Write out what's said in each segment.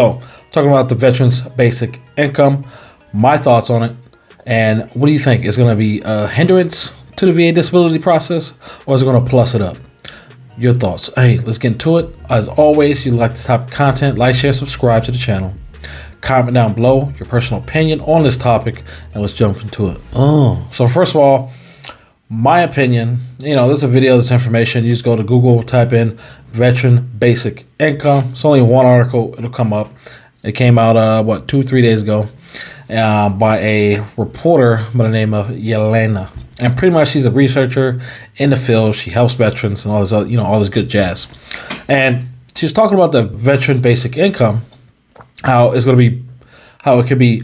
So, talking about the veterans' basic income, my thoughts on it, and what do you think? Is going to be a hindrance to the VA disability process, or is it going to plus it up? Your thoughts. Hey, let's get into it. As always, you like this type of content, like, share, subscribe to the channel. Comment down below your personal opinion on this topic, and let's jump into it. So first of all, my opinion, there's a video, this information. You just go to Google, type in veteran basic income. It's only one article, it'll come up. It came out 2-3 days ago by a reporter by the name of Yelena, and pretty much she's a researcher in the field. She helps veterans and all this other, all this good jazz. And she's talking about the veteran basic income, how it could be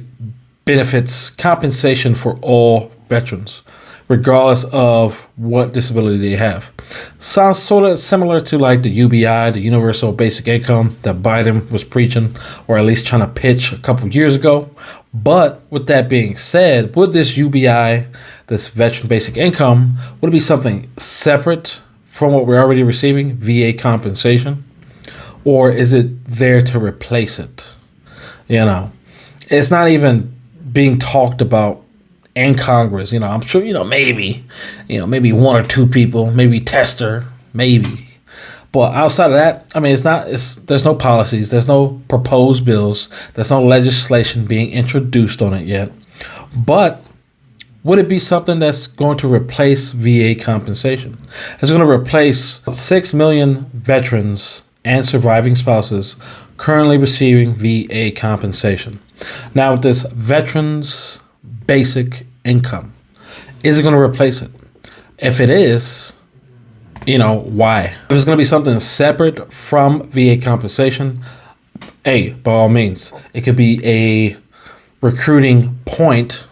benefits, compensation for all veterans, regardless of what disability they have. Sounds sort of similar to like the UBI, the Universal Basic Income, that Biden was preaching, or at least trying to pitch a couple years ago. But with that being said, would this UBI, this Veteran Basic Income, would it be something separate from what we're already receiving, VA compensation? Or is it there to replace it? It's not even being talked about in Congress. I'm sure, maybe one or two people, maybe Tester, maybe. But outside of that, there's no policies, there's no proposed bills, there's no legislation being introduced on it yet. But would it be something that's going to replace VA compensation? It's going to replace 6 million veterans and surviving spouses currently receiving VA compensation. Now, with this veterans basic income, is it going to replace it? If it is, why? If it's going to be something separate from VA compensation, by all means, it could be a recruiting point,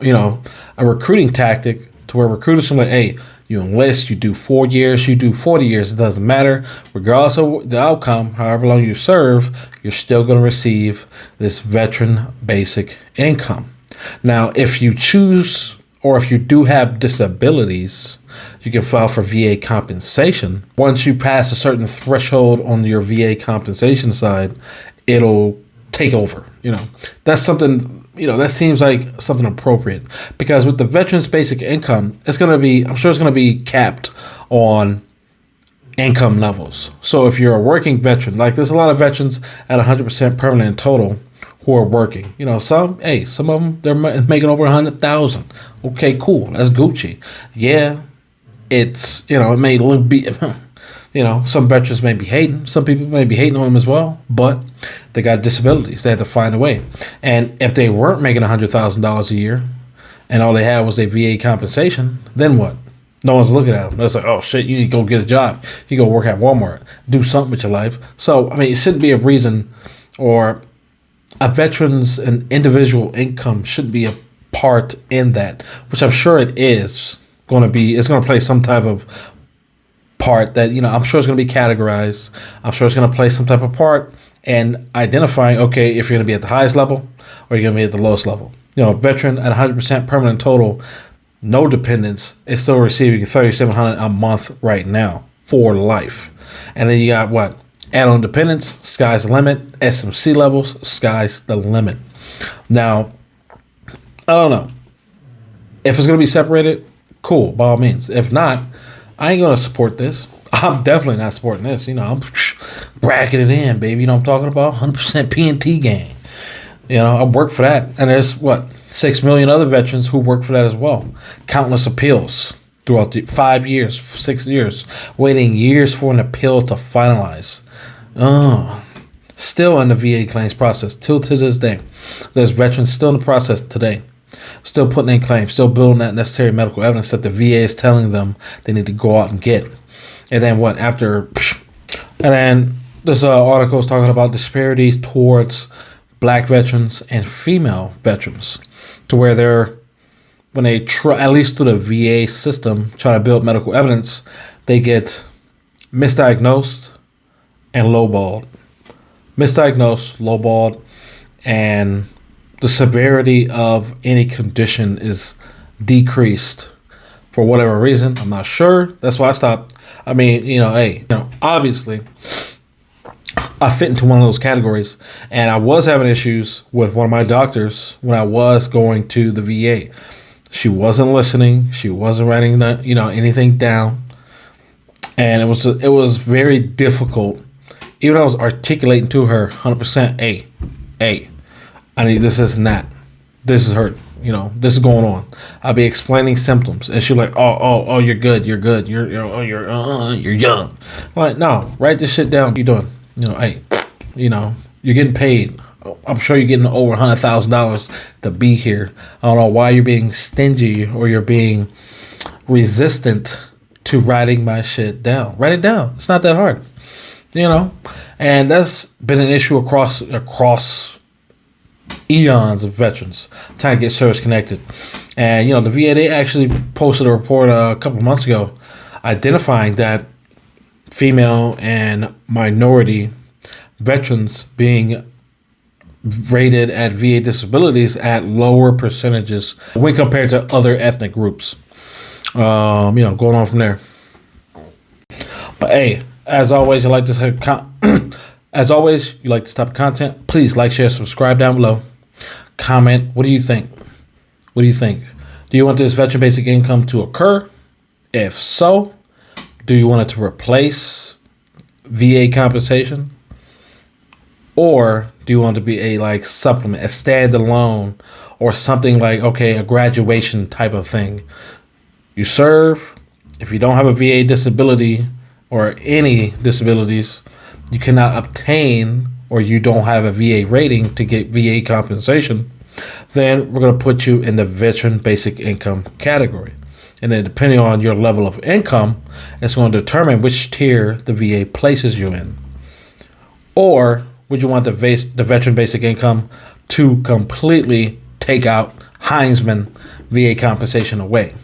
a recruiting tactic to where recruiters are like, you enlist, you do 4 years, you do 40 years, it doesn't matter. Regardless of the outcome, however long you serve, you're still going to receive this veteran basic income. Now, if you choose, or if you do have disabilities, you can file for VA compensation. Once you pass a certain threshold on your VA compensation side, it'll take over. That's something, that seems like something appropriate, because with the veterans basic income, I'm sure it's going to be capped on income levels. So if you're a working veteran, like there's a lot of veterans at 100% permanent in total who are working. Some of them, they're making over 100,000. Okay, cool. That's Gucci. Yeah, it's, it may look some veterans may be hating. Some people may be hating on them as well, but they got disabilities. They had to find a way. And if they weren't making $100,000 a year and all they had was a VA compensation, then what? No one's looking at them. It's like, oh shit, you need to go get a job. You go work at Walmart, do something with your life. So, it shouldn't be a reason, or a veteran's and individual income should be a part in that, which I'm sure it is going to be. It's going to play some type of part that, I'm sure it's going to be categorized. I'm sure it's going to play some type of part in identifying, okay, if you're going to be at the highest level or you're going to be at the lowest level. A veteran at 100% permanent total, no dependents, is still receiving $3,700 a month right now for life. And then you got what? Add-on dependents, sky's the limit. SMC levels, sky's the limit. Now, I don't know. If it's going to be separated, cool, by all means. If not, I ain't going to support this. I'm definitely not supporting this. I'm bracketing it in, baby. I'm talking about 100% PNT gang. I work for that. And there's, 6 million other veterans who work for that as well. Countless appeals throughout the 5 years, 6 years, waiting years for an appeal to finalize. Still in the VA claims process till to this day. There's veterans still in the process today, still putting in claims, still building that necessary medical evidence that the VA is telling them they need to go out and get. And then this article is talking about disparities towards black veterans and female veterans, to where when they try, at least through the VA system, try to build medical evidence, they get misdiagnosed and lowballed. Misdiagnosed, lowballed, and the severity of any condition is decreased for whatever reason. I'm not sure. That's why I stopped. Obviously, I fit into one of those categories. And I was having issues with one of my doctors when I was going to the VA. She wasn't listening. She wasn't writing anything down. And it was very difficult. Even though I was articulating to her 100%, hey, I need this and that. This is hurt. This is going on. I'll be explaining symptoms, and she's like, "Oh, you're good. You're young." I'm like, no, write this shit down. What you doing? Hey, you're getting paid. I'm sure you're getting over $100,000 to be here. I don't know why you're being stingy or you're being resistant to writing my shit down. Write it down. It's not that hard, And that's been an issue across eons of veterans trying to get service connected. And the VA, they actually posted a report a couple of months ago identifying that female and minority veterans being rated at VA disabilities at lower percentages when compared to other ethnic groups. Going on from there. But hey, as always, you like this as always, you like this type of content, please like, share, subscribe down below. Comment, what do you think? What do you think? Do you want this veteran basic income to occur? If so, do you want it to replace VA compensation? Or do you want it to be a supplement, a standalone, or something like, a graduation type of thing? You serve. If you don't have a VA disability or any disabilities, you cannot obtain, or you don't have a VA rating to get VA compensation, then we're going to put you in the veteran basic income category. And then depending on your level of income, it's going to determine which tier the VA places you in. Or would you want the veteran basic income to completely take out Heisman VA compensation away?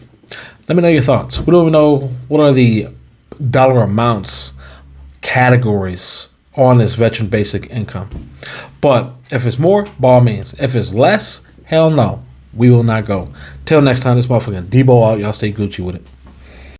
Let me know your thoughts. We don't even know what are the dollar amounts, categories on this veteran basic income. But if it's more, by all means. If it's less, hell no. We will not go. Till next time, this motherfucking Debo out. Y'all stay Gucci with it.